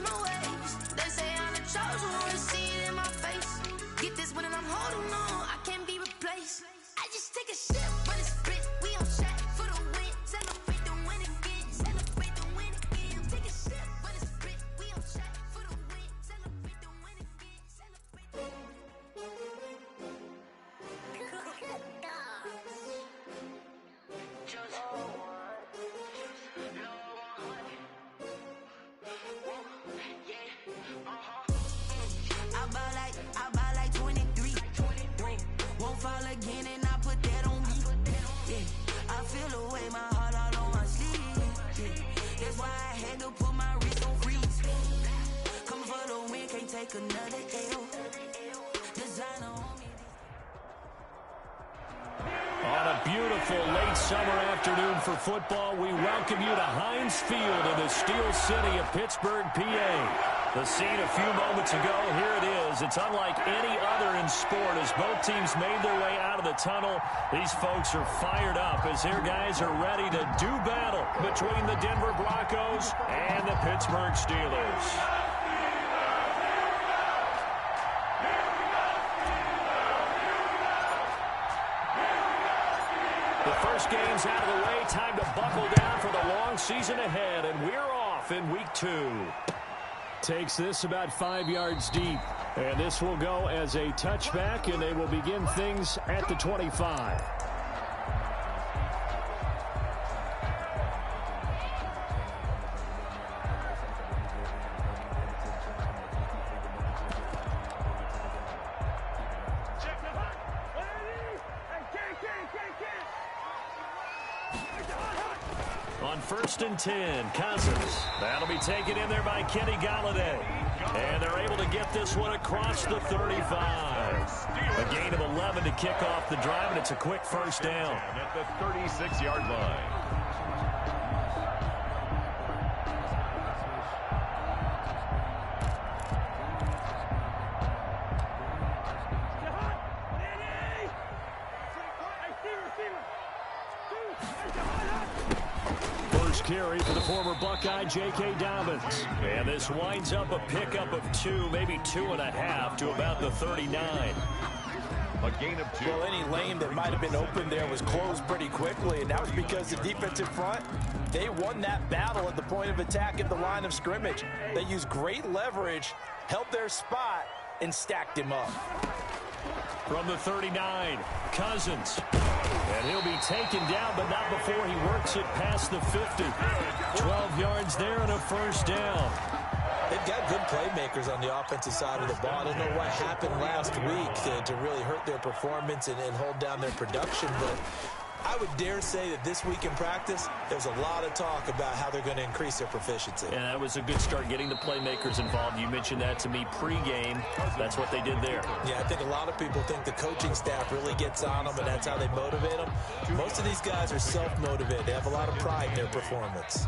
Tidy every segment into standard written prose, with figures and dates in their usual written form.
on the waves. They say I'm the chosen one, see it in my face. Get this one and I'm holding on, I can't be replaced. I just take a sip, but it's split. We on track for the win. Celebrate the win again. Celebrate the win again. Take a sip, but it's split. We on track for the win. Celebrate the win again. Celebrate the win. I buy like 23. Won't fall again and I put that on me. Yeah, I feel away, my heart all on my sleeve. Yeah, that's why I had to put my wrist on freeze. Coming for the win, can't take another L. Designer on me. On a beautiful late summer afternoon for football, we welcome you to Heinz Field in the Steel City of Pittsburgh, PA. The scene a few moments ago, here it is. It's unlike any other in sport as both teams made their way out of the tunnel. These folks are fired up as their guys are ready to do battle between the Denver Broncos and the Pittsburgh Steelers. The first game's out of the way. Time to buckle down for the long season ahead, and we're off in week 2. Takes this about 5 yards deep, and this will go as a touchback, and they will begin things at the 25. On 1st and 10, Cousins. That'll be taken in there by Kenny Galladay. And they're able to get this one across the 35. A gain of 11 to kick off the drive, and it's a quick first down. At the 36-yard line. Carry for the former Buckeye, J.K. Dobbins. And this winds up a pickup of 2, maybe 2.5 to about the 39. A gain of 2. Well, any lane that might have been open there was closed pretty quickly, and that was because the defensive front, they won that battle at the point of attack at the line of scrimmage. They used great leverage, held their spot, and stacked him up. From the 39, Cousins. And he'll be taken down, but not before he works it past the 50. 12 yards there and a first down. They've got good playmakers on the offensive side of the ball. I don't know what happened last week to really hurt their performance and hold down their production, but I would dare say that this week in practice, there's a lot of talk about how they're going to increase their proficiency. And that was a good start getting the playmakers involved. You mentioned that to me pregame. That's what they did there. Yeah, I think a lot of people think the coaching staff really gets on them, and that's how they motivate them. Most of these guys are self-motivated. They have a lot of pride in their performance.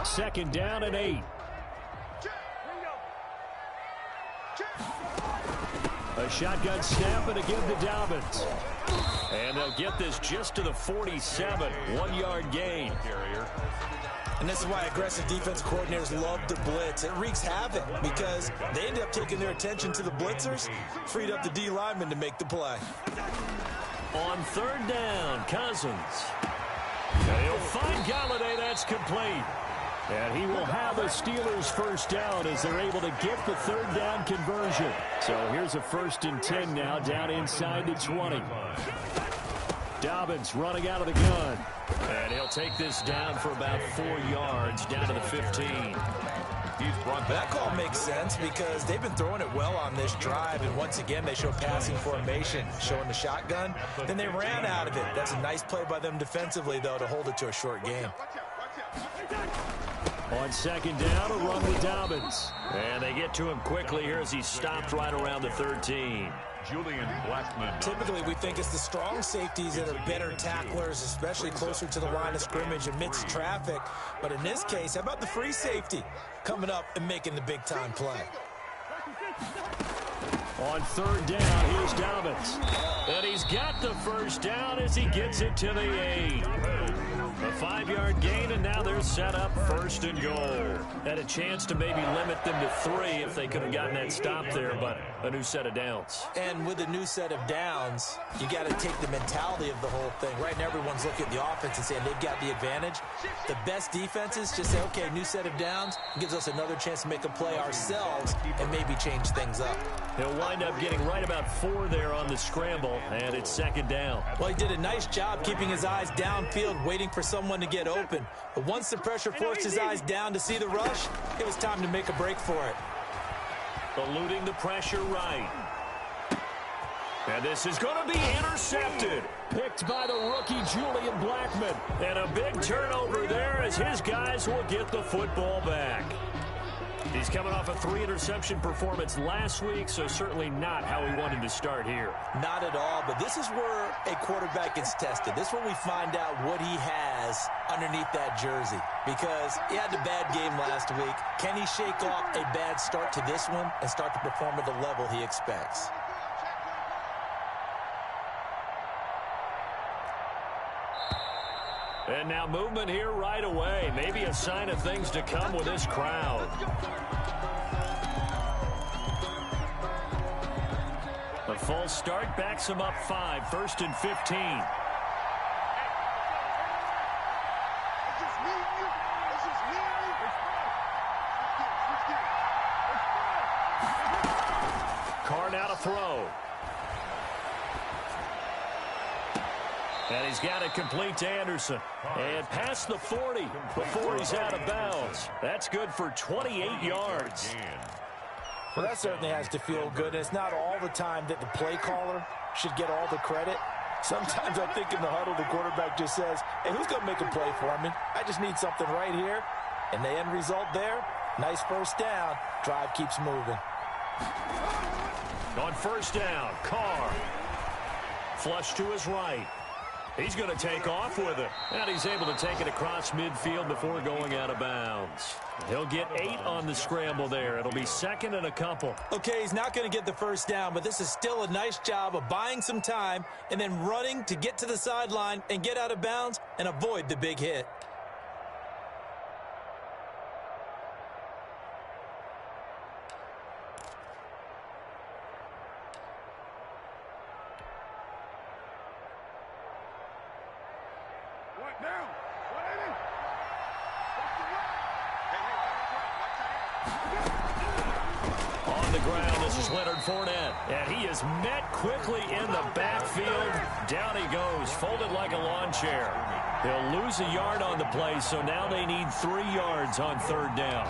2nd down and 8. A shotgun snap and again to Dobbins. And they'll get this just to the 47. 1-yard gain. And this is why aggressive defense coordinators love to blitz. It wreaks havoc because they end up taking their attention to the blitzers, freed up the D lineman to make the play. On 3rd down, Cousins. And he'll find Galladay. That's complete. And he will have a Steelers first down as they're able to get the 3rd down conversion. So here's a 1st and 10 now, down inside the 20. Dobbins running out of the gun. And he'll take this down for about 4 yards, down to the 15. That call makes sense because they've been throwing it well on this drive, and once again they show passing formation, showing the shotgun. Then they ran out of it. That's a nice play by them defensively, though, to hold it to a short game. On 2nd down, a run with Dobbins. And they get to him quickly here as he's stopped right around the 13. Julian Blackman. Typically, we think it's the strong safeties that are better tacklers, especially closer to the line of scrimmage amidst traffic. But in this case, how about the free safety coming up and making the big-time play? On 3rd down, here's Dobbins. And he's got the first down as he gets it to the 8. A 5-yard gain, and now they're set up first and goal. Had a chance to maybe limit them to 3 if they could have gotten that stop there, but a new set of downs. And with a new set of downs, you got to take the mentality of the whole thing. Right now, everyone's looking at the offense and saying they've got the advantage. The best defenses just say, okay, new set of downs gives us another chance to make a play ourselves and maybe change things up. He'll wind up getting right about 4 there on the scramble, and it's second down. Well, he did a nice job keeping his eyes downfield, waiting for someone to get open. But once the pressure forced his eyes down to see the rush, it was time to make a break for it. Eluding the pressure right. And this is going to be intercepted. Picked by the rookie Julian Blackmon. And a big turnover there as his guys will get the football back. He's coming off a 3-interception performance last week, so certainly not how he wanted to start here. Not at all, but this is where a quarterback gets tested. This is where we find out what he has underneath that jersey, because he had a bad game last week. Can he shake off a bad start to this one and start to perform at the level he expects? And now movement here right away. Maybe a sign of things to come with this crowd. A false start backs him up 5, first and 15. Carr now to throw. And he's got it complete to Anderson. And past the 40 before he's out of bounds. That's good for 28 yards. Well, that certainly has to feel good. It's not all the time that the play caller should get all the credit. Sometimes I think in the huddle, the quarterback just says, hey, who's going to make a play for me? I just need something right here. And the end result there, nice first down. Drive keeps moving. On first down, Carr. Flush to his right. He's going to take off with it. And he's able to take it across midfield before going out of bounds. He'll get 8 on the scramble there. It'll be second and a couple. Okay, he's not going to get the first down, but this is still a nice job of buying some time and then running to get to the sideline and get out of bounds and avoid the big hit. And he is met quickly in the backfield. Down he goes, folded like a lawn chair. He'll lose a yard on the play, so now they need 3 yards on third down.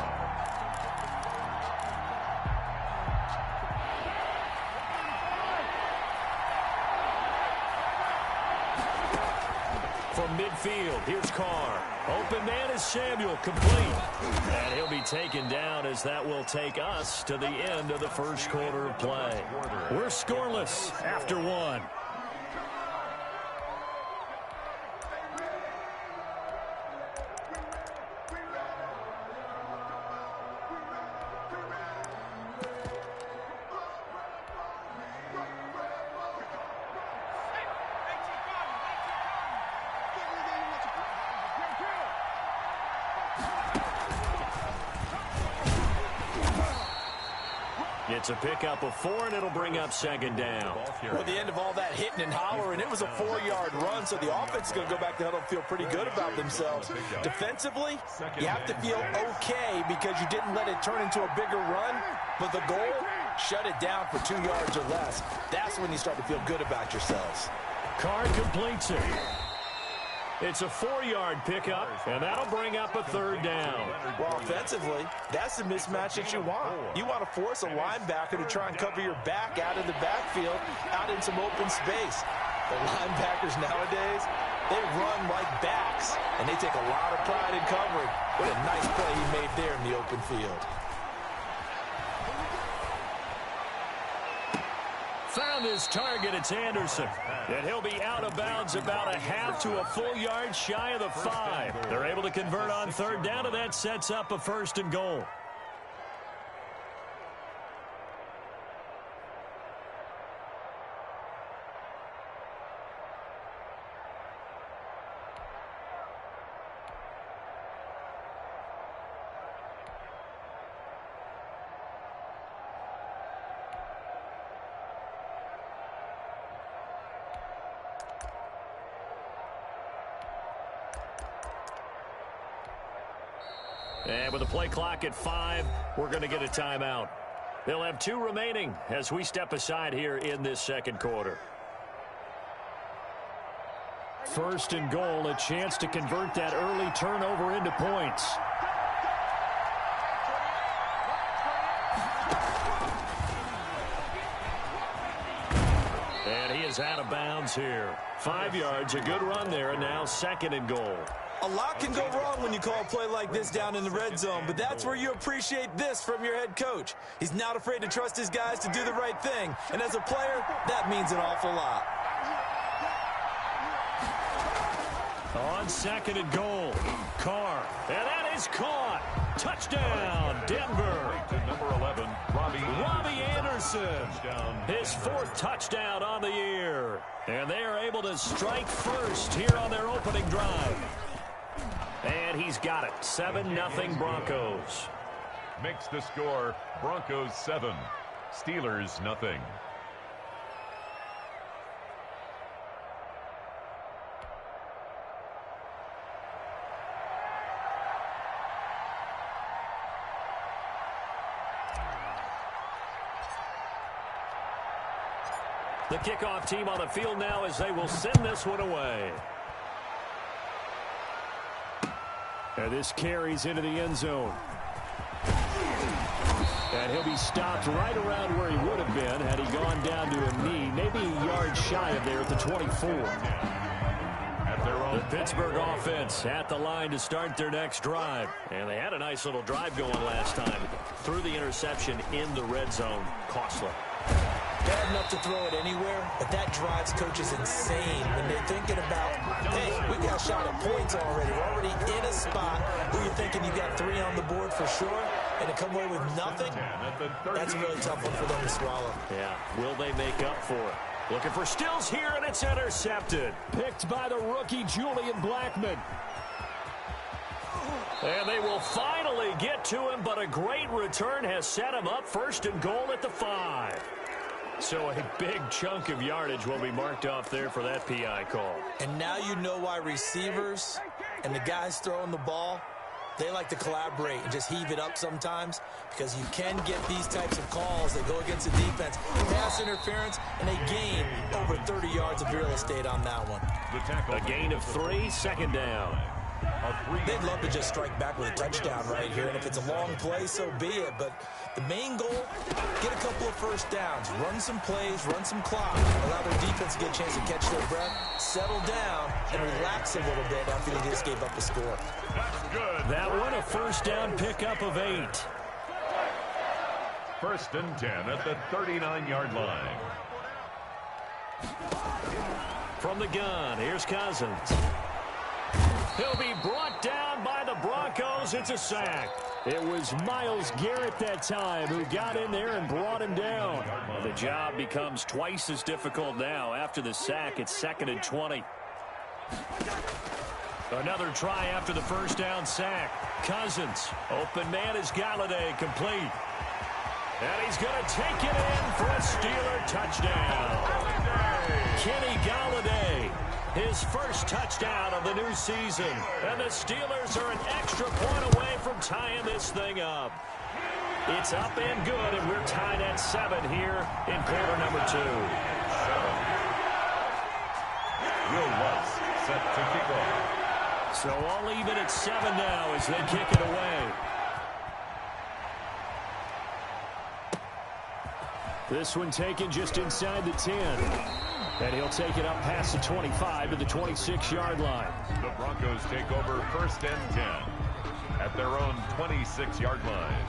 From midfield, here's Carr. Open man is Samuel, complete. And he'll be taken down as that will take us to the end of the first quarter of play. We're scoreless after 1. It's a pickup of 4, and it'll bring up second down. Well, at the end of all that hitting and hollering, it was a 4-yard run, so the offense is going to go back to huddle and feel pretty good about themselves. Defensively, you have to feel okay because you didn't let it turn into a bigger run, but the goal, shut it down for 2 yards or less. That's when you start to feel good about yourselves. Carr completes it. It's a 4-yard pickup, and that'll bring up a third down. Well, offensively, that's the mismatch that you want. You want to force a linebacker to try and cover your back out of the backfield, out in some open space. The linebackers nowadays, they run like backs, and they take a lot of pride in covering. What a nice play he made there in the open field. Found his target, it's Anderson. And he'll be out of bounds about a half to a full yard shy of the 5. They're able to convert on third down, and that sets up a first and goal. And with the play clock at 5, we're going to get a timeout. They'll have 2 remaining as we step aside here in this second quarter. First and goal, a chance to convert that early turnover into points. And he is out of bounds here. 5 yards, a good run there, and now second and goal. A lot can go wrong when you call a play like this down in the red zone, but that's where you appreciate this from your head coach. He's not afraid to trust his guys to do the right thing, and as a player, that means an awful lot. On second and goal, Carr, and that is caught. Touchdown, Denver. To number 11, Robbie Anderson. His 4th touchdown on the year. And they are able to strike first here on their opening drive. And he's got it. 7-0 Broncos. Makes the score Broncos 7, Steelers nothing. The kickoff team on the field now as they will send this one away. And this carries into the end zone. And he'll be stopped right around where he would have been had he gone down to a knee, maybe a yard shy of there at the 24. The Pittsburgh offense at the line to start their next drive. And they had a nice little drive going last time. Threw the interception in the red zone. Costly. Bad enough to throw it anywhere, but that drives coaches insane when they're thinking about, hey, we got a shot at points already. We're already in a spot where you're thinking you got 3 on the board for sure, and to come away with nothing, that's a really tough one for them to swallow. Yeah, will they make up for it? Looking for Stills here, and it's intercepted. Picked by the rookie, Julian Blackmon. And they will finally get to him, but a great return has set him up first and goal at the 5. So a big chunk of yardage will be marked off there for that PI call. And now you know why receivers and the guys throwing the ball, they like to collaborate and just heave it up sometimes, because you can get these types of calls that go against the defense. Pass interference, and they gain over 30 yards of real estate on that one. A gain of 3, second down. They'd love to just strike back with a touchdown right here, and if it's a long play, so be it. But the main goal, get a couple of first downs, run some plays, run some clock, allow their defense to get a chance to catch their breath, settle down, and relax a little bit after they just gave up the score. That's good. That one, a first down pickup of 8. First and 10 at the 39-yard line. From the gun, here's Cousins. He'll be brought down by the Broncos. It's a sack. It was Myles Garrett that time who got in there and brought him down. The job becomes twice as difficult now. After the sack, it's 2nd and 20. Another try after the first down sack. Cousins, open man is Galladay, complete. And he's going to take it in for a Steeler touchdown. Kenny Galladay, his first touchdown of the new season. And the Steelers are an extra point away from tying this thing up. It's up and good, and we're tied at 7 here in quarter number 2. Will Lutz set to kick off. So all even at 7 now as they kick it away. This one taken just inside the 10. And he'll take it up past the 25 to the 26-yard line. The Broncos take over first and 10 at their own 26-yard line.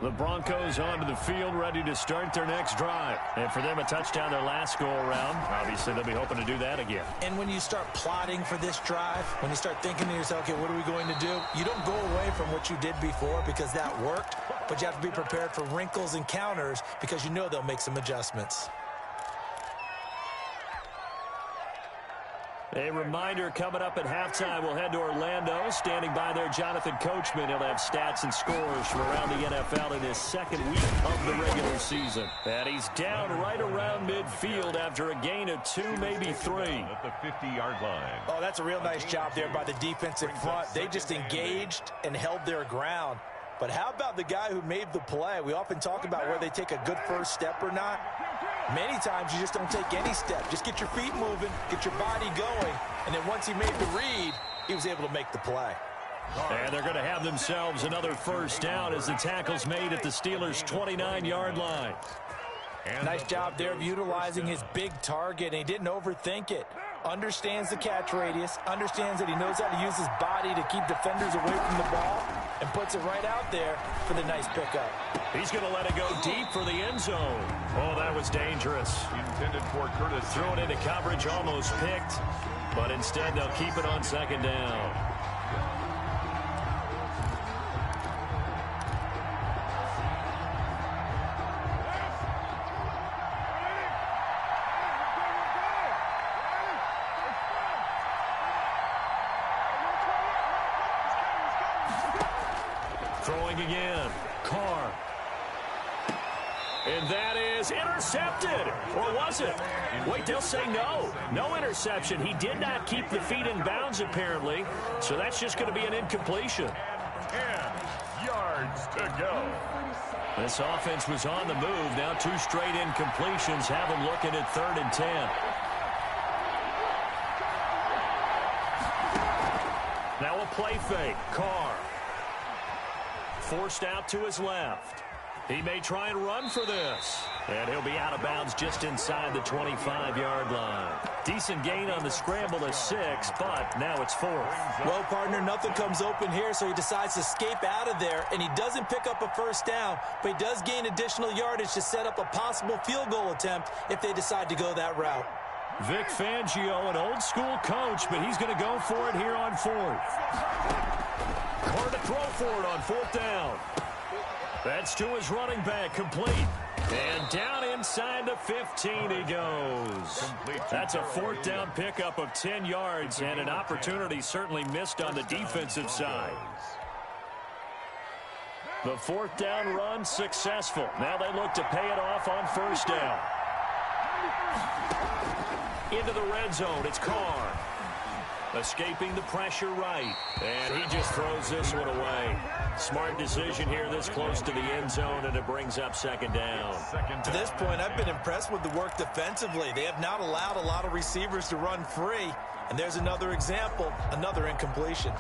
The Broncos onto the field, ready to start their next drive. And for them, a touchdown their last go-around. Obviously, they'll be hoping to do that again. And when you start plotting for this drive, when you start thinking to yourself, okay, what are we going to do? You don't go away from what you did before because that worked, but you have to be prepared for wrinkles and counters because you know they'll make some adjustments. A reminder coming up at halftime, we'll head to Orlando. Standing by there, Jonathan Coachman. He'll have stats and scores from around the NFL in his second week of the regular season. And he's down right around midfield after a gain of 2, maybe 3. At the 50-yard line. Oh, that's a real nice job there by the defensive front. They just engaged and held their ground. But how about the guy who made the play? We often talk about where they take a good first step or not. Many times you just don't take any step. Just get your feet moving, get your body going, and then once he made the read, he was able to make the play. And they're going to have themselves another first down as the tackle's made at the Steelers' 29-yard line. Nice job there of utilizing his big target, and he didn't overthink it. Understands the catch radius, understands that he knows how to use his body to keep defenders away from the ball, and puts it right out there for the nice pickup. He's going to let it go deep for the end zone. Oh, that was dangerous. Intended for Curtis. Threw it into coverage, almost picked, but instead they'll keep it on second down. Throwing again. Carr. And that is intercepted. Or was it? Wait, they'll say no. No interception. He did not keep the feet in bounds, apparently. So that's just going to be an incompletion. 10 yards to go. This offense was on the move. Now 2 straight incompletions have them looking at 3rd and 10. Now a play fake. Carr. Forced out to his left. He may try and run for this. And he'll be out of bounds just inside the 25-yard line. Decent gain on the scramble of 6, but now it's 4th. Well, partner, nothing comes open here, so he decides to escape out of there, and he doesn't pick up a first down, but he does gain additional yardage to set up a possible field goal attempt if they decide to go that route. Vic Fangio, an old-school coach, but he's going to go for it here on 4th. Carr to throw for it on 4th down. That's to his running back, complete. And down inside the 15 he goes. That's a 4th down pickup of 10 yards and an opportunity certainly missed on the defensive side. The 4th down run successful. Now they look to pay it off on 1st down. Into the red zone, it's Carr. Escaping the pressure right. And he just throws this one away. Smart decision here this close to the end zone, and it brings up 2nd down. To this point, I've been impressed with the work defensively. They have not allowed a lot of receivers to run free. And there's another example, another incompletion.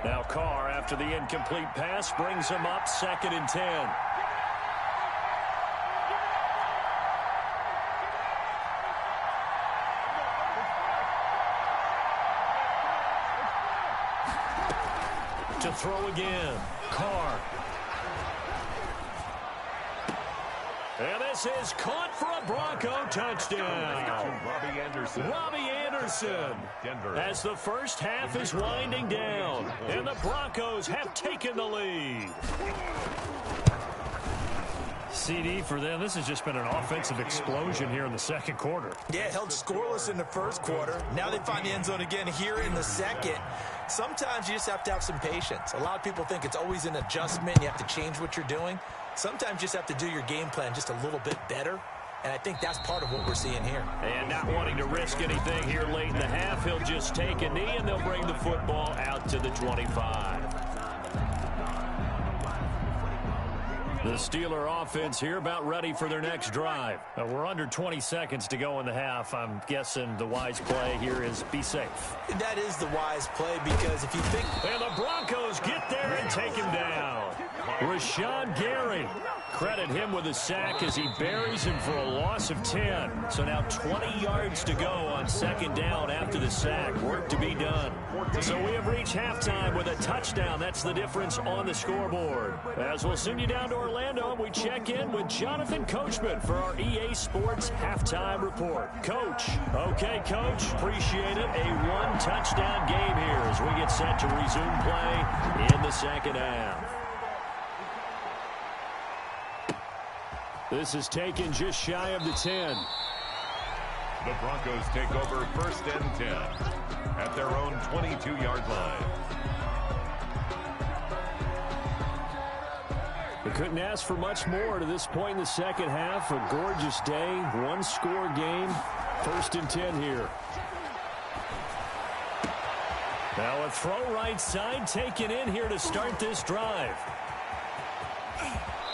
Now Carr, after the incomplete pass, brings him up 2nd and 10. To throw again. Carr. And this is caught for a Bronco touchdown. Robbie Anderson. Robbie Anderson. Denver. As the first half is winding down, and the Broncos have taken the lead. CD for them. This has just been an offensive explosion here in the 2nd quarter. Yeah, held scoreless in the 1st quarter. Now they find the end zone again here in the 2nd. Sometimes you just have to have some patience. A lot of people think it's always an adjustment. You have to change what you're doing. Sometimes you just have to do your game plan just a little bit better. And I think that's part of what we're seeing here. And not wanting to risk anything here late in the half, he'll just take a knee, and they'll bring the football out to the 25. The Steeler offense here about ready for their next drive. We're under 20 seconds to go in the half. I'm guessing the wise play here is be safe. That is the wise play because if you think... And the Broncos get there and take him down. Rashawn Gary. Credit him with a sack as he buries him for a loss of 10. So now 20 yards to go on 2nd down after the sack. Work to be done. So we have reached halftime with a touchdown. That's the difference on the scoreboard. As we'll send you down to Orlando, we check in with Jonathan Coachman for our EA Sports Halftime Report. Coach. Okay, Coach. Appreciate it. A 1-touchdown game here as we get set to resume play in the 2nd half. This is taken just shy of the 10. The Broncos take over 1st and 10 at their own 22-yard line. They couldn't ask for much more to this point in the second half. A gorgeous day, one-score game. 1st and 10 here. Now a throw right side taken in here to start this drive.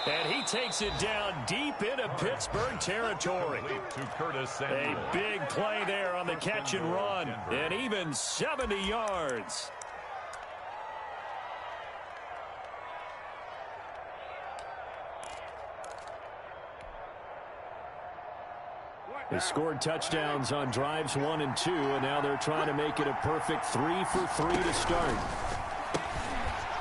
And he takes it down deep into Pittsburgh territory. A big play there on the catch and run. And even 70 yards. They scored touchdowns on drives 1 and 2, and now they're trying to make it a perfect 3 for 3 to start.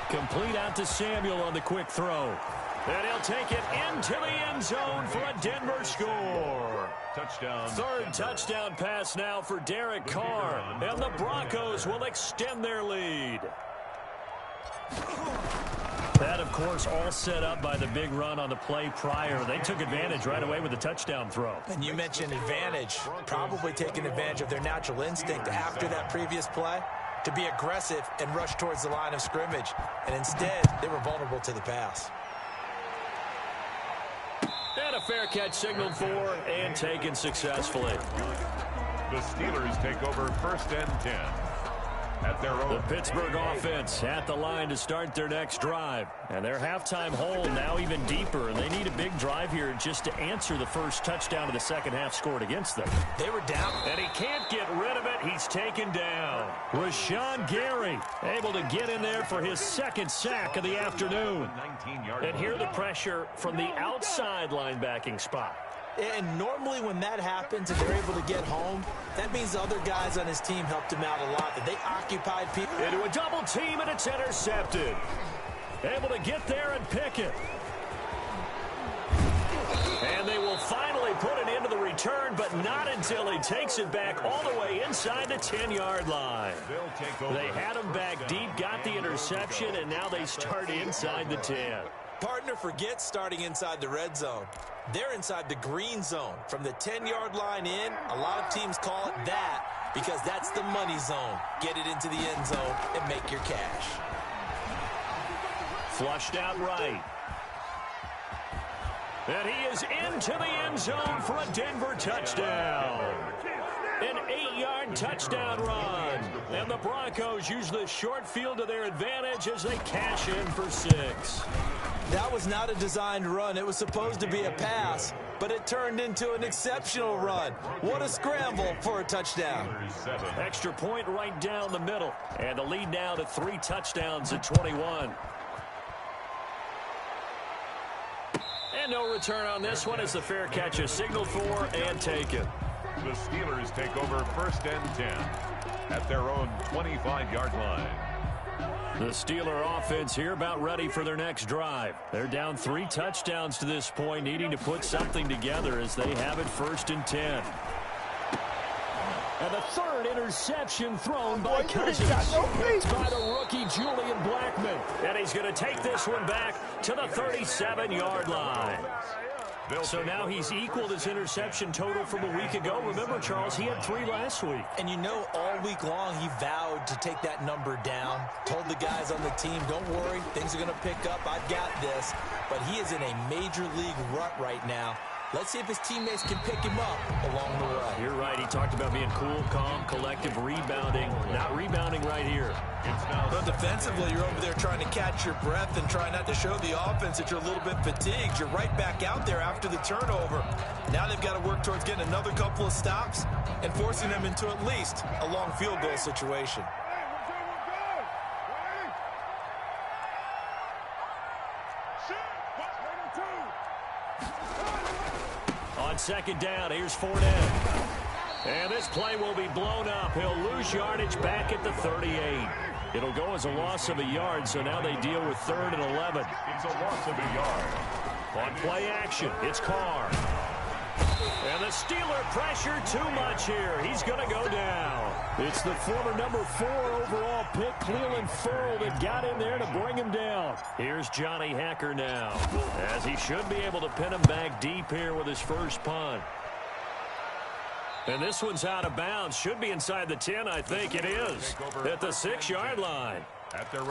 Complete out to Samuel on the quick throw. And he'll take it into the end zone for a Denver score. Touchdown. Third touchdown pass now for Derek Carr. And the Broncos will extend their lead. That, of course, all set up by the big run on the play prior. They took advantage right away with the touchdown throw. And you mentioned advantage. Probably taking advantage of their natural instinct after that previous play to be aggressive and rush towards the line of scrimmage. And instead, they were vulnerable to the pass. And a fair catch signaled for and taken successfully. The Steelers take over 1st and 10 at their own. The Pittsburgh offense at the line to start their next drive. And their halftime hole now even deeper. And they need a big drive here just to answer the first touchdown of the second half scored against them. They were down. And he can't get rid of it. He's taken down. Rashawn Gary able to get in there for his second sack of the afternoon. And hear the pressure from the outside linebacking spot. And normally when that happens and they're able to get home, that means the other guys on his team helped him out a lot, that they occupied people. Into a double team, and it's intercepted. Able to get there and pick it. And they will finally put it into the return, but not until he takes it back all the way inside the 10-yard line. They had him back deep, got the interception, and now they start inside the 10. Partner forgets starting inside the red zone. They're inside the green zone. From the 10-yard line in, a lot of teams call it that because that's the money zone. Get it into the end zone and make your cash. Flushed out right. And he is into the end zone for a Denver touchdown. An 8-yard touchdown run. And the Broncos use the short field to their advantage as they cash in for 6. That was not a designed run. It was supposed to be a pass, but it turned into an exceptional run. What a scramble for a touchdown. Extra point right down the middle. And the lead now to 3 touchdowns at 21. And no return on this one as the fair catch is signaled for and taken. The Steelers take over 1st and 10 at their own 25-yard line. The Steeler offense here about ready for their next drive. They're down 3 touchdowns to this point, needing to put something together as they have it 1st and 10. And the third interception thrown by Cousins. It's by the rookie Julian Blackmon. And he's going to take this one back to the 37-yard line. So now he's equaled his interception total from a week ago. Remember, Charles, he had 3 last week. And you know, all week long he vowed to take that number down. Told the guys on the team, don't worry, things are going to pick up. I've got this. But he is in a major league rut right now. Let's see if his teammates can pick him up along the way. You're right. He talked about being cool, calm, collective, rebounding. Not rebounding right here. But defensively, you're over there trying to catch your breath and try not to show the offense that you're a little bit fatigued. You're right back out there after the turnover. Now they've got to work towards getting another couple of stops and forcing them into at least a long field goal situation. On second down, here's Fournette. And this play will be blown up. He'll lose yardage back at the 38. It'll go as a loss of a yard, so now they deal with 3rd and 11. It's a loss of a yard. On play action, it's Carr. And the Steeler pressure too much here. He's going to go down. It's the former number 4 overall pick, Cleveland Ferrell, that got in there to bring him down. Here's Johnny Hacker now, as he should be able to pin him back deep here with his first punt. And this one's out of bounds. Should be inside the 10, I think it is. At the 6-yard line.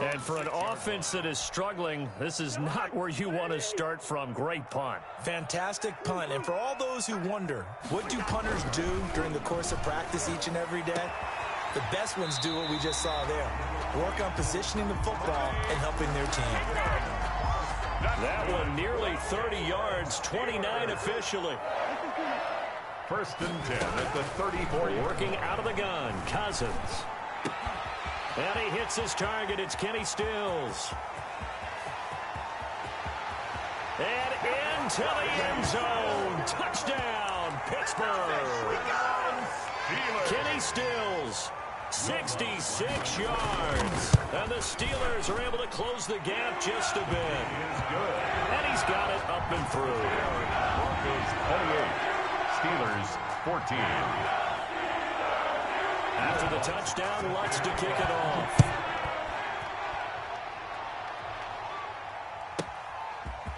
And for an offense that is struggling, this is not where you want to start from. Great punt. Fantastic punt. And for all those who wonder, what do punters do during the course of practice each and every day? The best ones do what we just saw there. Work on positioning the football and helping their team. That one nearly 30 yards, 29 officially. 1st and 10 at the 34. Working out of the gun, Cousins. And he hits his target. It's Kenny Stills. And into the end zone. Touchdown, Pittsburgh. Kenny Stills, 66 yards. And the Steelers are able to close the gap just a bit. And he's got it up and through. Broncos 28, Steelers 14. After the touchdown, Lutz to kick it off.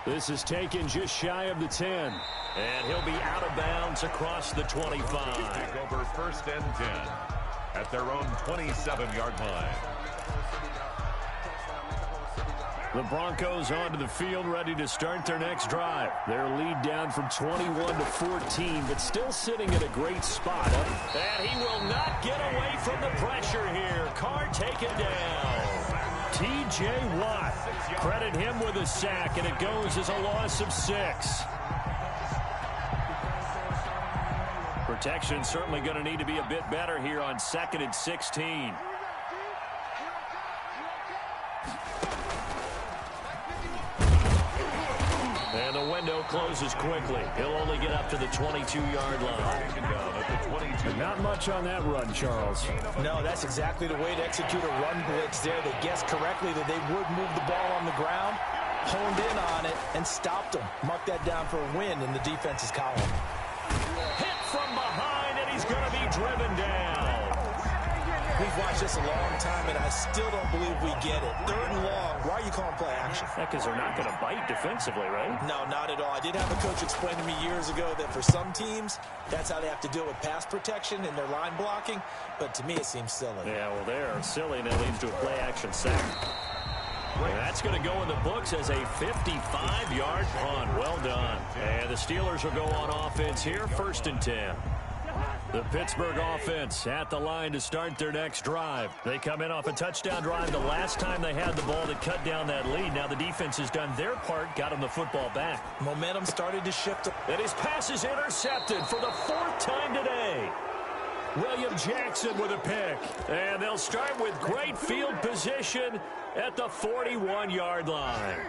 This is taken just shy of the 10. And he'll be out of bounds across the 25. Take over 1st and 10 at their own 27-yard line. The Broncos onto the field, ready to start their next drive. Their lead down from 21 to 14, but still sitting at a great spot. And he will not get away from the pressure here. Carr taken down. T.J. Watt, credit him with a sack, and it goes as a loss of 6. Protection certainly going to need to be a bit better here on 2nd and 16. And the window closes quickly. He'll only get up to the 22-yard line. Not much on that run, Charles. No, that's exactly the way to execute a run blitz there. They guessed correctly that they would move the ball on the ground, honed in on it, and stopped them. Mark that down for a win in the defense's column. Hit from behind, and he's going to be driven down. We've watched this a long time, and I still don't believe we get it. 3rd and long. Why are you calling play action? Because they're not going to bite defensively, right? No, not at all. I did have a coach explain to me years ago that for some teams, that's how they have to deal with pass protection and their line blocking. But to me, it seems silly. Yeah, well, they're silly, and that leads to a play action sack. And that's going to go in the books as a 55-yard punt. Well done. And the Steelers will go on offense here, 1st and 10. The Pittsburgh offense at the line to start their next drive. They come in off a touchdown drive the last time they had the ball to cut down that lead. Now the defense has done their part, got them the football back. Momentum started to shift. And his pass is intercepted for the 4th time today. William Jackson with a pick. And they'll start with great field position at the 41-yard line.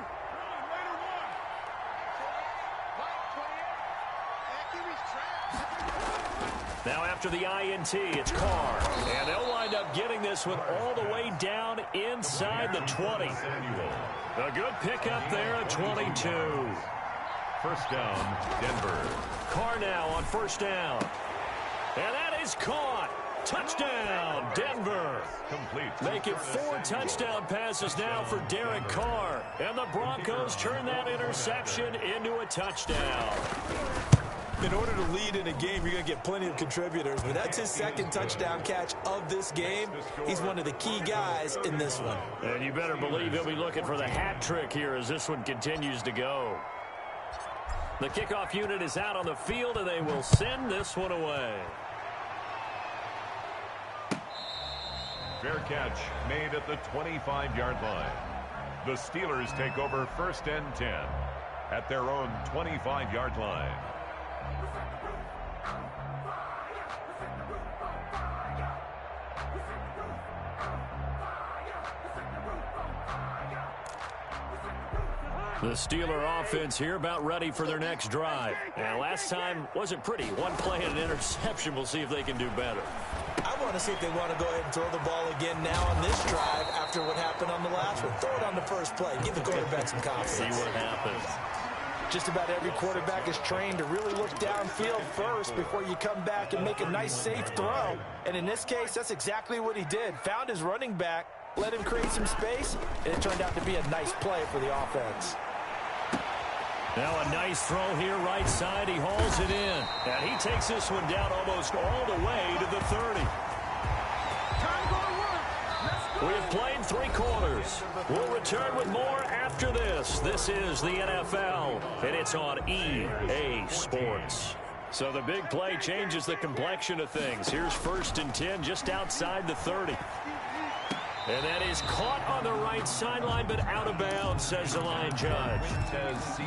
Now after the INT, it's Carr. And they'll wind up getting this one all the way down inside the 20. A good pickup there at 22. 1st down, Denver. Carr now on 1st down. And that is caught. Touchdown, Denver. Complete. Make it 4 touchdown passes now for Derek Carr. And the Broncos turn that interception into a touchdown. In order to lead in a game, you're going to get plenty of contributors, but that's his 2nd touchdown catch of this game. He's one of the key guys in this one. And you better believe he'll be looking for the hat trick here as this one continues to go. The kickoff unit is out on the field, and they will send this one away. Fair catch made at the 25-yard line. The Steelers take over 1st and 10 at their own 25-yard line. The Steeler offense here about ready for their next drive. And last time wasn't pretty. One play and an interception. We'll see if they can do better. I want to see if they want to go ahead and throw the ball again now on this drive after what happened on the last one. Throw it on the first play. Give the quarterback some confidence. See what happens. Just about every quarterback is trained to really look downfield first before you come back and make a nice, safe throw. And in this case, that's exactly what he did. Found his running back, let him create some space, and it turned out to be a nice play for the offense. Now a nice throw here right side. He hauls it in. And he takes this one down almost all the way to the 30. We have played 3 quarters. We'll return with more after this. This is the NFL, and it's on EA Sports. So the big play changes the complexion of things. Here's 1st and 10 just outside the 30. And that is caught on the right sideline, but out of bounds, says the line judge.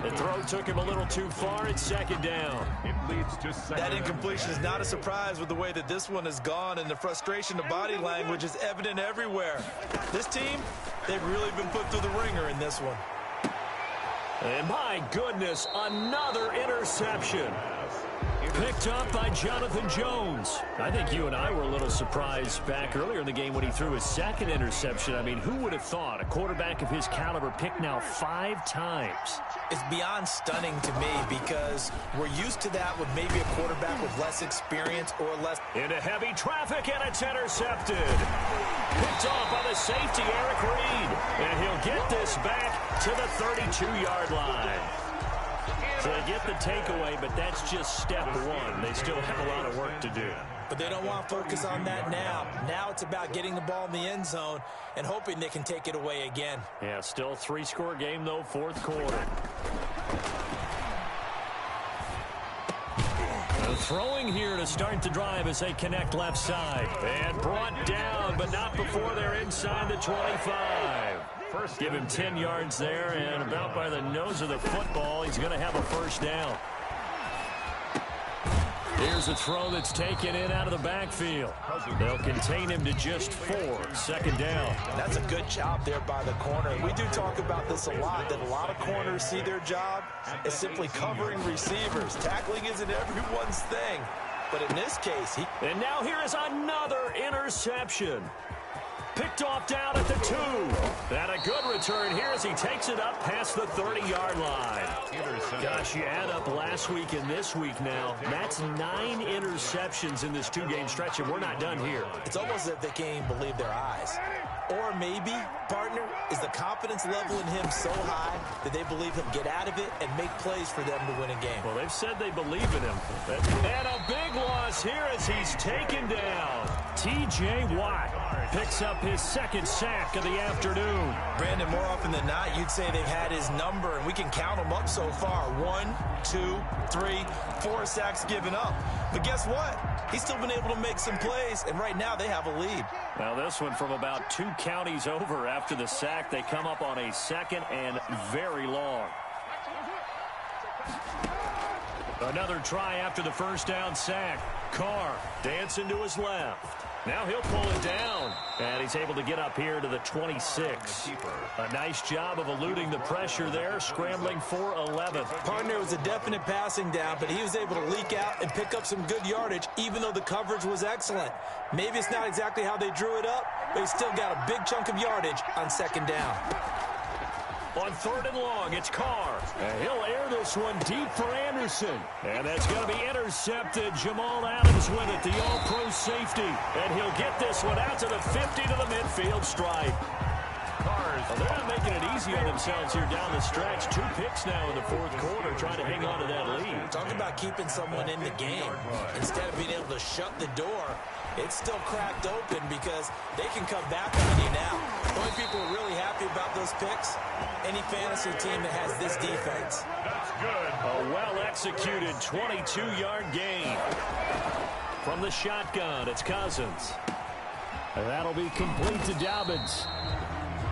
The throw took him a little too far. It's 2nd down. That incompletion is not a surprise with the way that this one has gone, and the frustration of body language is evident everywhere. This team, they've really been put through the ringer in this one. And my goodness, another interception. Picked up by Jonathan Jones. I think you and I were a little surprised back earlier in the game when he threw his 2nd interception. I mean, who would have thought a quarterback of his caliber picked now 5 times? It's beyond stunning to me because we're used to that with maybe a quarterback with less experience or less. Into heavy traffic, and it's intercepted. Picked off by the safety, Eric Reed. And he'll get this back to the 32-yard line. So they get the takeaway, but that's just step 1. They still have a lot of work to do. But they don't want to focus on that now. Now it's about getting the ball in the end zone and hoping they can take it away again. Yeah, still 3-score game, though, 4th quarter. Throwing here to start the drive as they connect left side. And brought down, but not before they're inside the 25. Give him 10 yards there, and about by the nose of the football, he's going to have a 1st down. Here's a throw that's taken in out of the backfield. They'll contain him to just 4. 2nd down. That's a good job there by the corner. We do talk about this a lot, that a lot of corners see their job as simply covering receivers. Tackling isn't everyone's thing. But in this case, And now here is another interception. Picked off down at the 2. And a good return here as he takes it up past the 30-yard line. Gosh, you add up last week and this week now. That's 9 interceptions in this 2-game stretch, and we're not done here. It's almost as if they can't even believe their eyes. Or maybe, partner, is the confidence level in him so high that they believe he'll get out of it and make plays for them to win a game. Well, they've said they believe in him. And a big loss here as he's taken down. T.J. Watt picks up his 2nd sack of the afternoon. Brandon, more often than not, you'd say they've had his number, and we can count them up so far. 1, 2, 3, 4 sacks given up. But guess what? He's still been able to make some plays, and right now they have a lead. Now this one from about 2 counties over after the sack. They come up on a 2nd and very long. Another try after the 1st down sack. Carr dancing to his left. Now he'll pull it down, and he's able to get up here to the 26. A nice job of eluding the pressure there, scrambling for 11. Partner, was a definite passing down, but he was able to leak out and pick up some good yardage, even though the coverage was excellent. Maybe it's not exactly how they drew it up, but he still got a big chunk of yardage on 2nd down. On 3rd and long, it's Carr. And he'll air this one deep for Anderson. And that's going to be intercepted. Jamal Adams with it, the all-pro safety. And he'll get this one out to the 50 to the midfield stripe. Well, they're not making it easy on themselves here down the stretch. 2 picks now in the 4th quarter, trying to hang on to that lead. Talk about keeping someone in the game. Instead of being able to shut the door, it's still cracked open because they can come back on you now. The only people who are really happy about those picks, any fantasy team that has this defense. That's good. A well-executed 22-yard gain. From the shotgun, it's Cousins. And that'll be complete to Dobbins.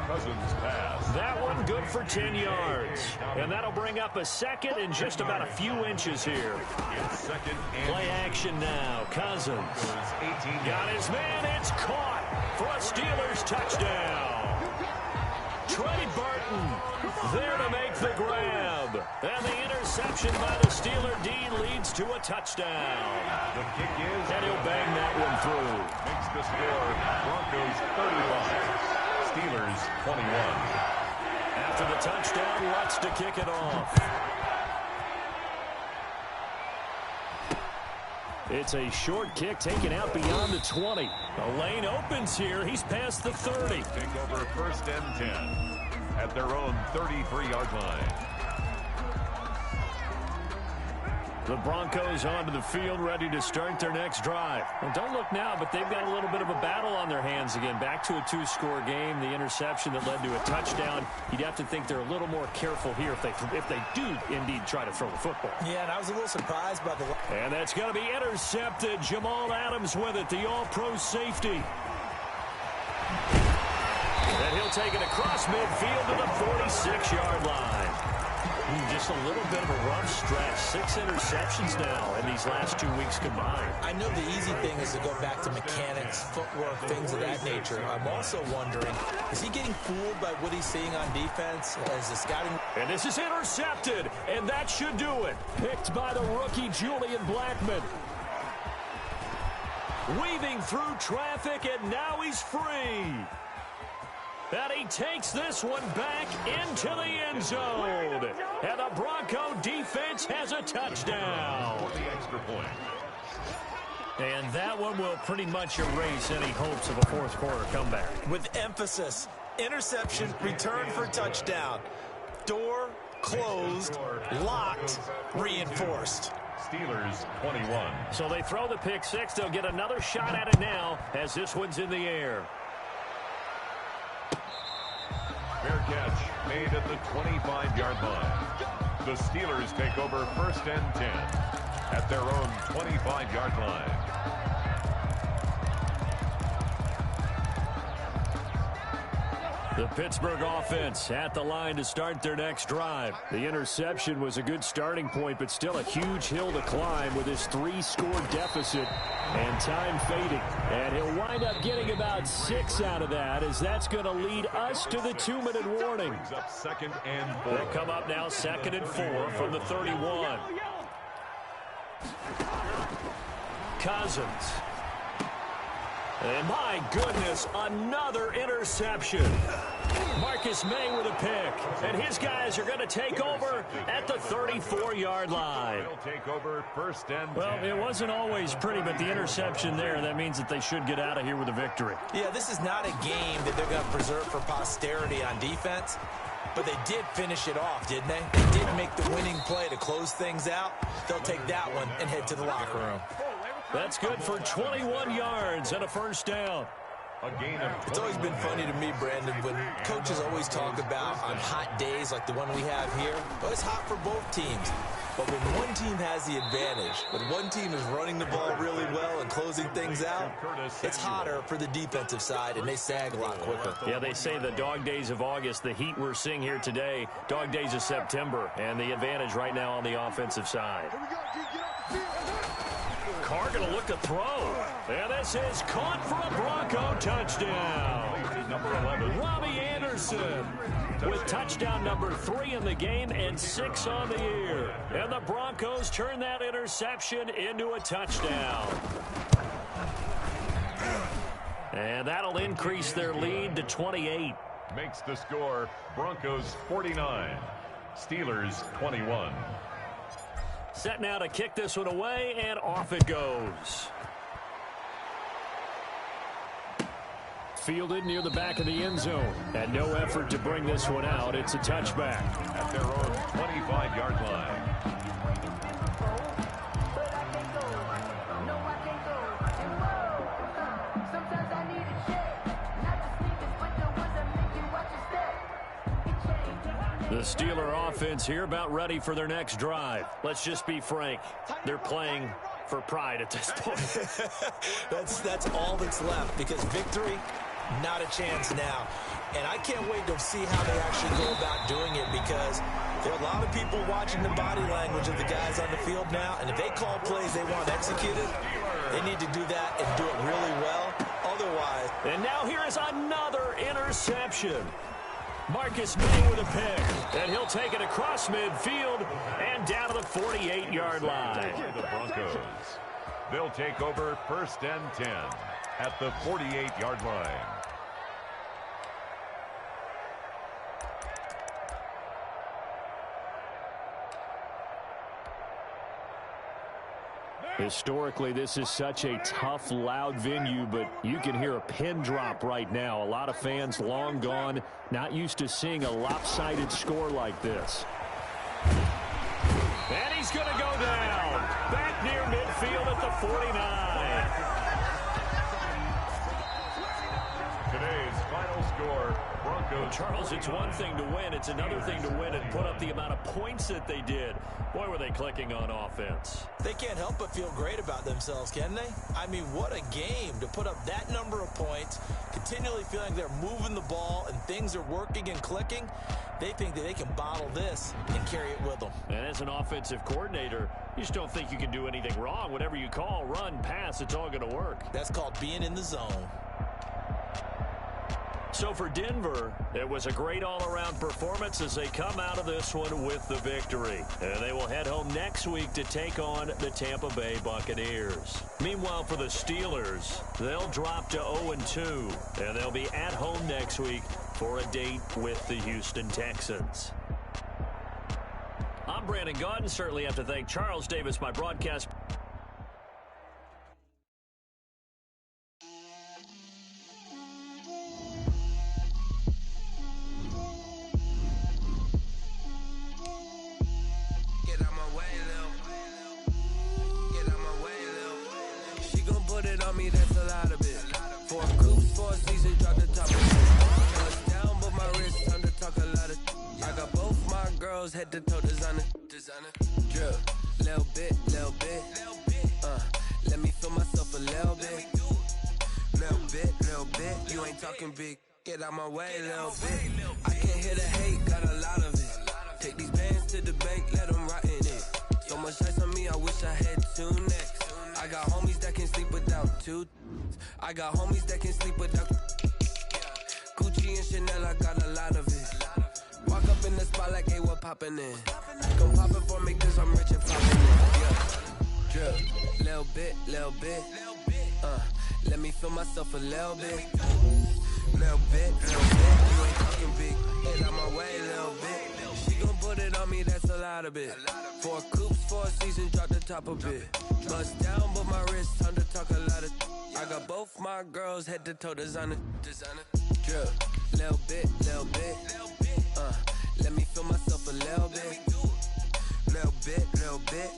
Cousins pass. That one good for 10 yards. And that'll bring up a 2nd and just about a few inches here. It's 2nd and Play action now. Cousins. Got his man. It's caught for a Steelers touchdown. Trey Burton there to make the grab. And the interception by the Steeler D leads to a touchdown. the kick is. And he'll bang that one through. Makes the score Broncos 35. Steelers 21. After the touchdown, Lutz to kick it off. It's a short kick taken out beyond the 20. The lane opens here. He's past the 30. Take over 1st and 10 at their own 33-yard line. The Broncos onto the field, ready to start their next drive. Well, don't look now, but they've got a little bit of a battle on their hands again. Back to a two-score game. The interception that led to a touchdown. You'd have to think they're a little more careful here if they do indeed try to throw the football. Yeah, and I was a little surprised by the... And that's going to be intercepted. Jamal Adams with it, the all-pro safety. And he'll take it across midfield to the 46-yard line. Just a little bit of a rough stretch. 6 interceptions now in these last 2 weeks combined. I know the easy thing is to go back to mechanics, footwork, things of that nature. I'm also wondering, is he getting fooled by what he's seeing on defense as the scouting? And this is intercepted, and that should do it. Picked by the rookie Julian Blackmon. Weaving through traffic, and now he's free. And he takes this one back into the end zone. And the Bronco defense has a touchdown. The extra point. And that one will pretty much erase any hopes of a fourth quarter comeback. With emphasis, interception, return for touchdown. Door closed, locked, reinforced. Steelers 21. So they throw the pick six. They'll get another shot at it now as this one's in the air. Fair catch made at the 25-yard line. The Steelers take over 1st and 10 at their own 25-yard line. The Pittsburgh offense at the line to start their next drive. The interception was a good starting point, but still a huge hill to climb with his 3-score deficit and time fading. And he'll wind up getting about 6 out of that, as that's going to lead us to the 2-minute warning. Brings up 2nd and 4. They'll come up now 2nd and 4 from the 31. Cousins. And my goodness, another interception. Marcus May with a pick. And his guys are going to take over at the 34-yard line. They'll take over 1st and 10. Well, it wasn't always pretty, but the interception there, that means that they should get out of here with a victory. Yeah, this is not a game that they're going to preserve for posterity on defense. But they did finish it off, didn't they? They did make the winning play to close things out. They'll take that one and head to the locker room. That's good for 21 yards and a first down. A gain of 20. It's always been funny to me, Brandon, when coaches always talk about on hot days like the one we have here. Well, it's hot for both teams. But when one team has the advantage, when one team is running the ball really well and closing things out, it's hotter for the defensive side, and they sag a lot quicker. Yeah, they say the dog days of August, the heat we're seeing here today, dog days of September, and the advantage right now on the offensive side. Carr going to look to throw. And this is caught for a Bronco touchdown. Number 11. Robbie Anderson with touchdown number 3 in the game and 6 on the year. And the Broncos turn that interception into a touchdown. And that'll increase their lead to 28. Makes the score Broncos 49. Steelers 21. Set now to kick this one away, and off it goes. Fielded near the back of the end zone. And no effort to bring this one out. It's a touchback. At their own 25-yard line. The Steeler offense here about ready for their next drive. Let's just be frank. They're playing for pride at this point. That's all that's left, because victory, not a chance now. And I can't wait to see how they actually go about doing it, because there are a lot of people watching the body language of the guys on the field now, and if they call plays they want executed, they need to do that and do it really well. Otherwise... And now here is another interception. Marcus May with a pick, and he'll take it across midfield and down to the 48-yard line. The Broncos. They'll take over 1st and 10 at the 48-yard line. Historically, this is such a tough, loud venue, but you can hear a pin drop right now. A lot of fans long gone, not used to seeing a lopsided score like this. And he's going to go down. field at the 49. Today's final score, Broncos. Well, Charles, it's one thing to win. It's another thing to win and put up the amount of points that they did. Boy, were they clicking on offense. They can't help but feel great about themselves, can they? I mean, what a game to put up that number of points, continually feeling they're moving the ball and things are working and clicking. They think that they can bottle this and carry it with them. And as an offensive coordinator, you just don't think you can do anything wrong. Whatever you call, run, pass, it's all going to work. That's called being in the zone. So for Denver, it was a great all-around performance as they come out of this one with the victory. And they will head home next week to take on the Tampa Bay Buccaneers. Meanwhile, for the Steelers, they'll drop to 0-2, and they'll be at home next week for a date with the Houston Texans. I'm Brandon Gaudin. Certainly have to thank Charles Davis, my broadcast. Head to toe designer, drip, little bit, let me feel myself a little bit, you ain't talking big, get out my way, little bit, I can't hear the hate, got a lot of it, take these bands to the bank, let them rot in it, so much ice on me, I wish I had two necks, I got homies that can sleep without two, I got homies that can sleep without, Gucci and Chanel, I got a lot of it. Walk up in the spot like, hey, what poppin' in? Come pop it for me, cause I'm rich and poppin' in. Yeah. Drip, little bit, let me feel myself a little bit. Little bit, you ain't talking big. Get out my way, little bit. She gon' put it on me, that's a lot of it. 4 coops, 4 seasons, drop the top a bit. Bust down, but my wrist, time to talk a lot of. I got both my girls, head to toe designer. Drip, little bit, let me feel myself a little bit. Little bit,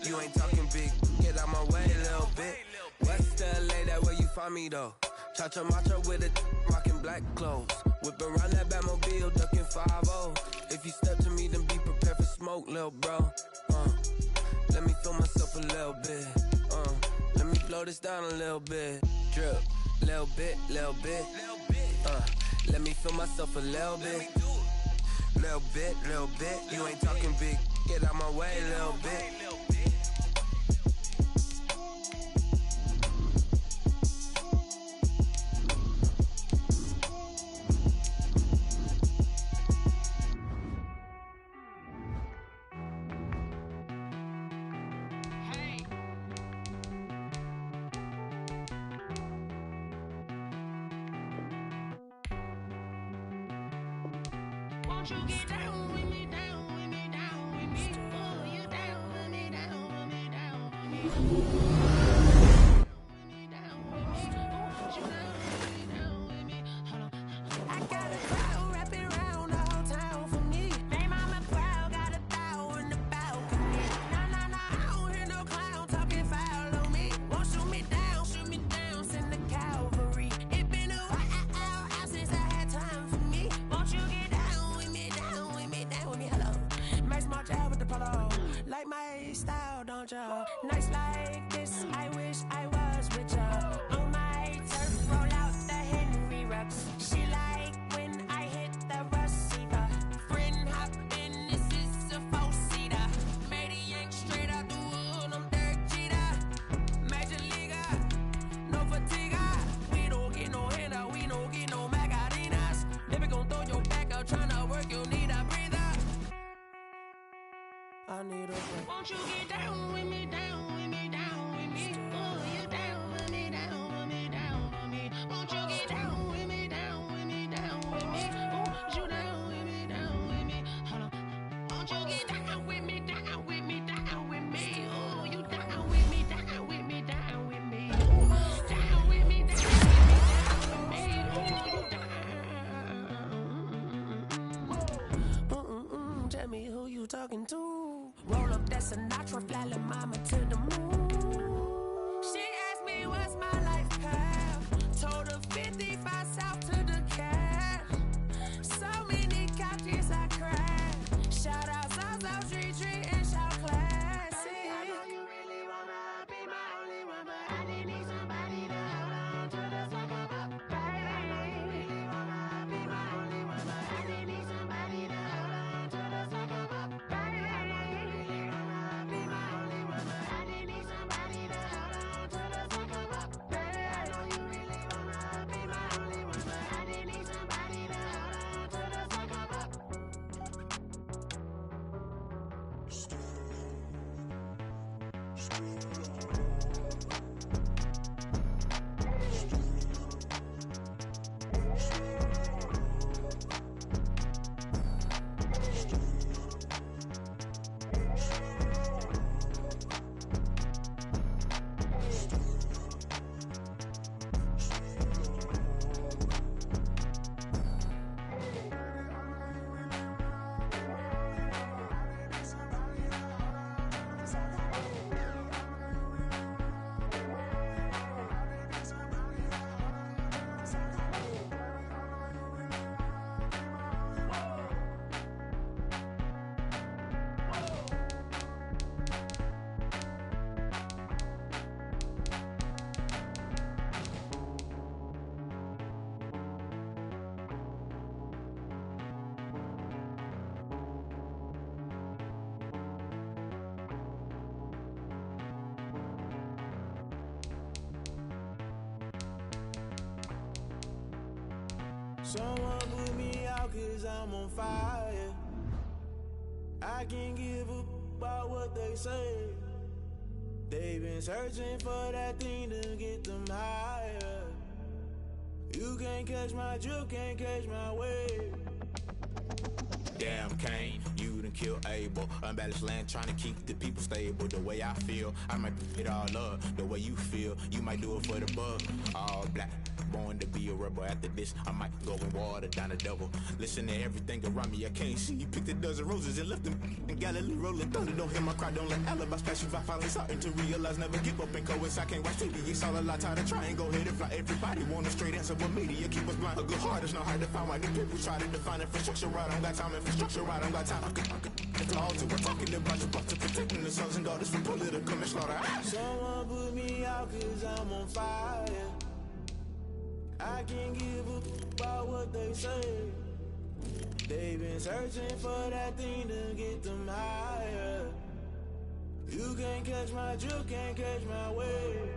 you ain't talking big. Get out my way, little bit. West LA, that where you find me though. Cha-cha macha with it, rocking black clothes. Whip around that Batmobile, ducking 5-0. If you step to me, then be prepared for smoke, little bro. Let me feel myself a little bit. Let me blow this down a little bit. Drip, little bit. Let me feel myself a little bit. Little bit, you ain't talking big. Get out my way, little bit. Won't you get down with me, down with me, down with me? Oh, you down with me, down with me, down with me. Down with me, down with me. Oh, you down with me, down with me. Hold on. I got a crowd wrapping around the whole town for me. They mama proud, got a thou in the balcony. Nah, I don't hear no clown talking foul on me. Won't shoot me down, send the cavalry. It been a while since I had time for me. Won't you get down with me, hello. My small child with the polo. Like my style, don't ya? Nights like this, I wish I was with ya. On my turf, roll out the Henry Rux. She like when I hit the receiver. Friend hop in, this is a 4-seater. Maniac straight out the wood, I'm Derek Jeter. Major leaguer, no fatigue. We don't get no handout, we don't get no Magarinas. Never gon' throw your back out, tryna work, you need a breather. I need a break. Won't you get down with me, down with me, down with me? Oh, you down with me, down with me, down with me. Won't you get down with me, down with me, down with me? Oh, you down with me, down with me. Hold on. Won't you get down with me, down with me, down with me? Oh, you down with me, down with me, down with me. Down with me, down with me, down with me. Oh, you down. Tell me who you talking to. Roll up that Sinatra, fly la mama to the moon. Shout out South South Street Tree and shout classic. I know you really wanna be my only one, but I didn't need somebody to hold on to the second up. I know you really wanna be my only one, but I didn't need somebody to hold on to the second up. I know you really wanna be my only one, but I didn't need somebody to hold on to the second up. I know you really wanna be my only one, but I didn't need somebody to hold on to the second up. Someone put me out 'cause I'm on fire. I can't give a about what they say. They've been searching for that thing to get them higher. You can't catch my drift, can't catch my wave. Damn, Kane, you done killed Abel. Unbalanced land trying to keep the people stable. The way I feel, I might pick it all up. The way you feel, you might do it for the buck. All black, born to be a rebel. After this, I might go and water down the double. Listen to everything around me, I can't see. Picked a dozen roses and left them in Galilee rolling thunder. Don't hear my cry, don't let alibis pass you. I finally starting to realize, never give up and coincide. I can't watch TV, it's all a lot. Tired of trying, go ahead and fly. Everybody want a straight answer, but media keep us blind. A good heart is not hard to find. Why the people try to define infrastructure right? I don't got time, infrastructure right, I don't got time. I could flaws to we're talking about you, but to protecting the sons and daughters from political and slaughter. Someone put me out 'cause I'm on fire. I can't give a about what they say. They've been searching for that thing to get them higher. You can't catch my drift, can't catch my wave.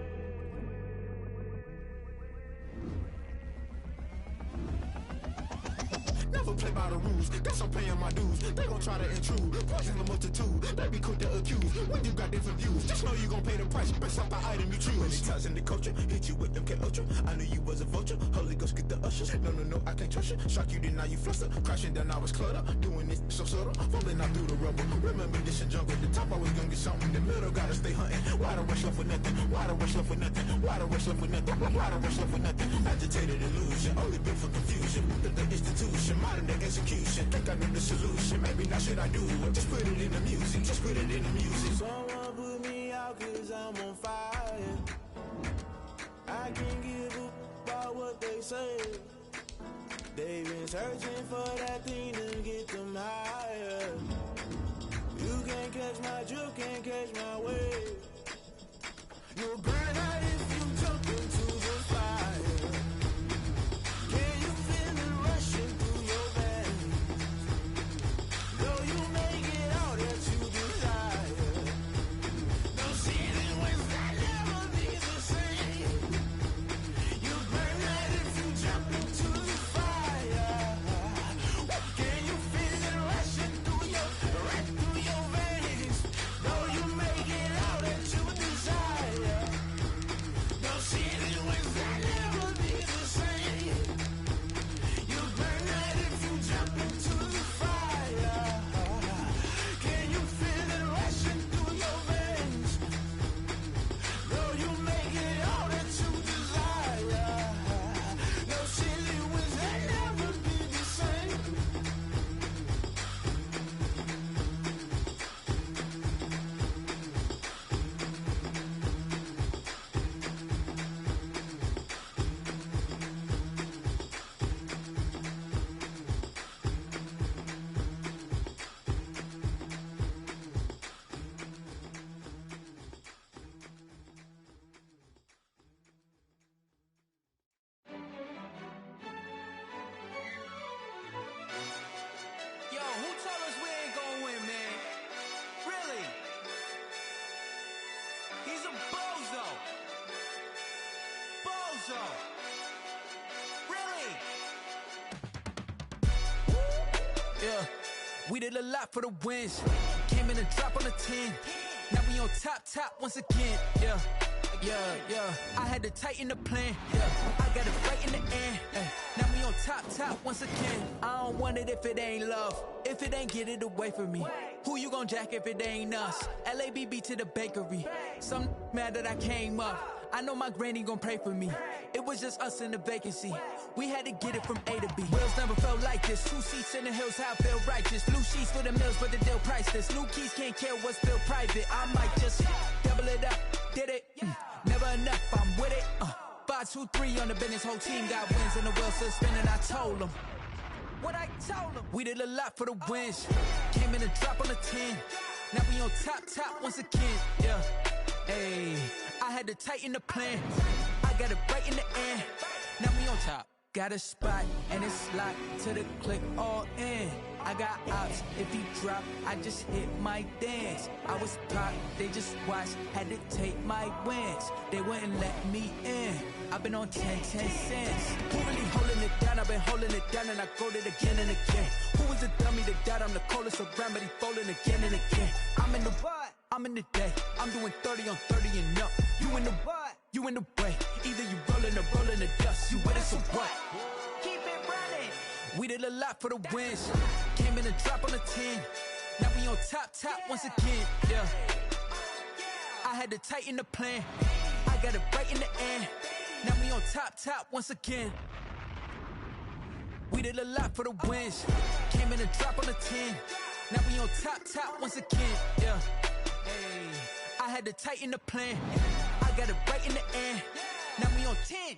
Never play by the rules, guess I'm paying my dues. They gon' try to intrude, poison the multitude. They be quick to accuse, when you got different views. Just know you gon' pay the price, based off the item you choose. Many times in the culture, hit you with MK Ultra. I knew you was a vulture, Holy Ghost get the ushers. No, I can't trust you. Shock you, then now you fluster. Crashing down, I was cluttered. Doing this so subtle, falling out through the rubble. Remember this in jungle, the top always gonna get something. In the middle, gotta stay hunting. Why the rush left with nothing? Why the rush left with nothing? Why the rush left with nothing? Why the rush left with nothing? Agitated illusion, only built for confusion. The institution, modern day execution. Think I know the solution. Maybe not should I do it? Just put it in the music. Just put it in the music. Someone put me out 'cause I'm on fire. I can't give a about what they say. They've been searching for that thing to get them higher. You can't catch my drift, can't catch my wave. You'll burn out if you jump into the fire. Can you feel it rushing through your veins? Though you make it all that you desire. No ceiling wins that never be the same. You burn out if you jump into the fire. Can you feel it rushing right through your veins? Though you make it all that you desire. Lonzo. Really? Yeah, we did a lot for the wins. Came in a drop on the 10. Now we on top once again. Yeah. I had to tighten the plan. Yeah, I got it right in the end. Now we on top once again. I don't want it if it ain't love. If it ain't, get it away from me. Who you gon' jack if it ain't us? LABB to the bakery. Some mad that I came up. I know my granny gon' pray for me. It was just us in the vacancy. We had to get it from A to B. Wheels never felt like this. 2 seats in the hills, how I feel righteous. Blue sheets for the mills, but the deal priceless. New keys can't care what's still private. I might just double it up. Did it? Never enough, I'm with it. 5, 2, 3 on the business. Whole team got wins and the wheels still spinning. I told them what I told them. We did a lot for the wins. Came in a drop on the 10. Now we on top once again. Yeah. Hey, I had to tighten the plan. I got it right in the end. Now we on top. Got a spot and it's locked to the click all in. I got ops, if he drop, I just hit my dance. I was pop, they just watched, had to take my wins. They wouldn't let me in. I've been on 10 cents. Who really holding it down? I've been holding it down and I go it again and again. Who was the dummy that died? I'm the coldest around, but he falling again and again. I'm in the what? I'm in the day. I'm doing 30 on 30 and up. You in the what? You in the way. Either you rolling or rolling the dust. You with us or what? Keep it running. We did a lot for the wins. Came in a drop on the 10. Now we on top once again. Yeah. I had to tighten the plan. I got it right in the end. Now we on top once again. We did a lot for the wins. Came in a drop on the 10. Now we on top once again. Yeah. Hey, I had to tighten the plan. I got it right in the end. Now we on 10.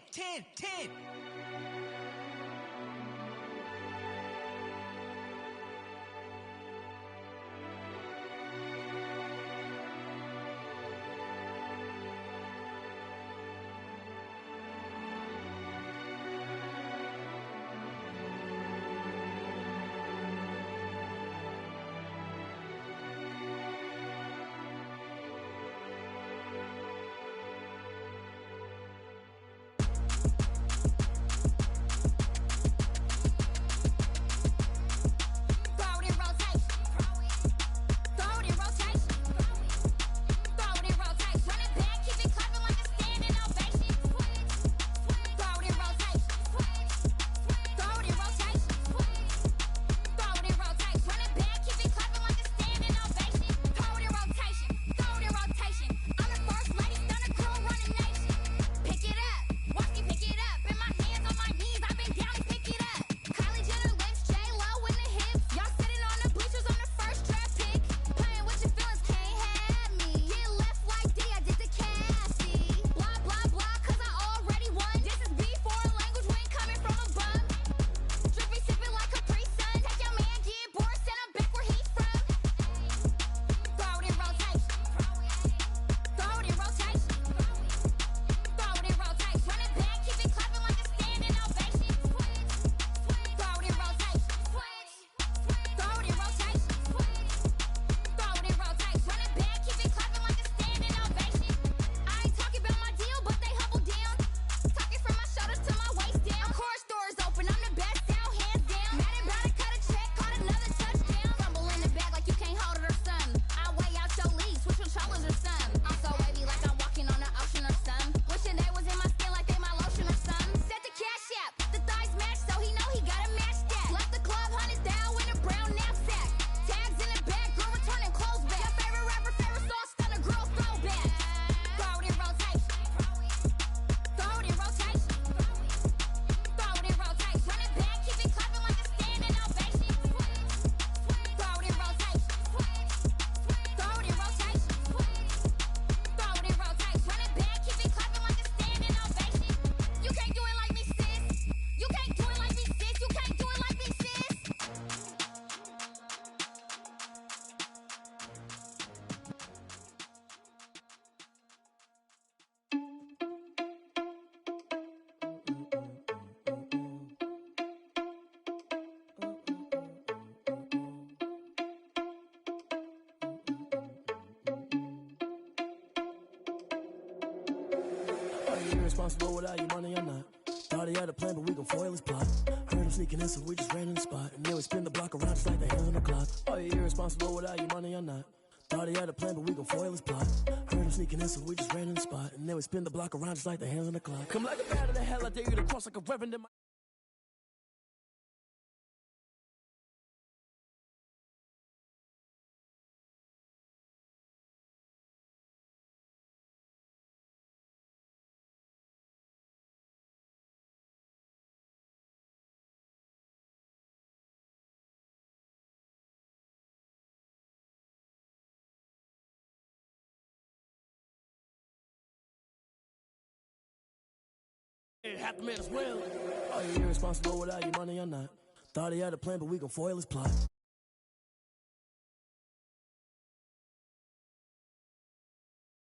you irresponsible without your money or not? Thought he had a plan, but we gon' foil his plot. Heard him sneaking in, so we just ran in the spot. And then we spin the block around just like the hands on the clock. Are you irresponsible without your money or not? Thought he had a plan, but we gon' foil his plot. Heard him sneaking in, so we just ran in the spot. And then we spin the block around just like the hands on the clock. Come like a bat of the hell, I dare you to cross like a reverend in my... Half the man as well. Are you irresponsible without your money or not? Thought he had a plan, but we gon' foil his plot.